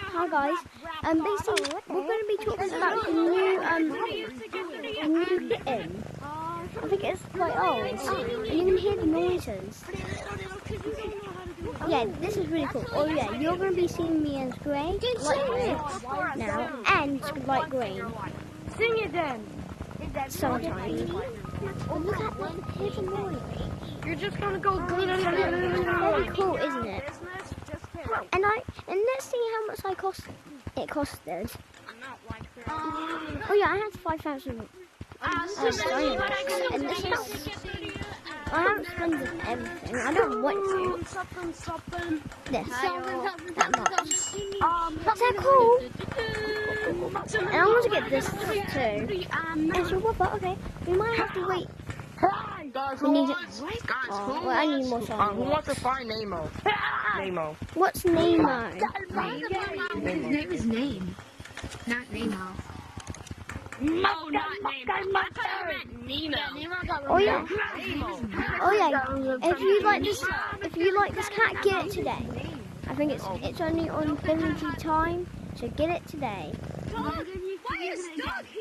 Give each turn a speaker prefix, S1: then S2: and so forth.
S1: Hi guys. Basically, we're going to be talking about the new kitten. I think it's quite old. And you can hear the noises. Yeah, this is really cool. Oh yeah, you're going to be seeing me as grey, light grey now, and light green.
S2: Sing it then.
S1: Sometimes. Oh, look at that. Here's a noise.
S2: You're just gonna go green.
S1: Very cool, isn't it? And let's see how much it costed. Oh yeah, I had 5,000. And this is. I haven't spent everything. I don't want to.
S2: Stop them.
S1: This. That much. That's so cool. And I want to get this too. And so what? Okay. We might have to wait.
S3: Guys,
S1: We need it.
S3: Well,
S1: I need more time.
S3: who wants to find Nemo? Nemo.
S1: What's Nemo?
S4: His name is Name, not Nemo.
S2: No, not Nemo. I thought you meant Nemo.
S1: Oh yeah. Oh yeah. If you like this cat, get it today. I think it's only on 50 time, so get it today.
S4: Why is Doug here?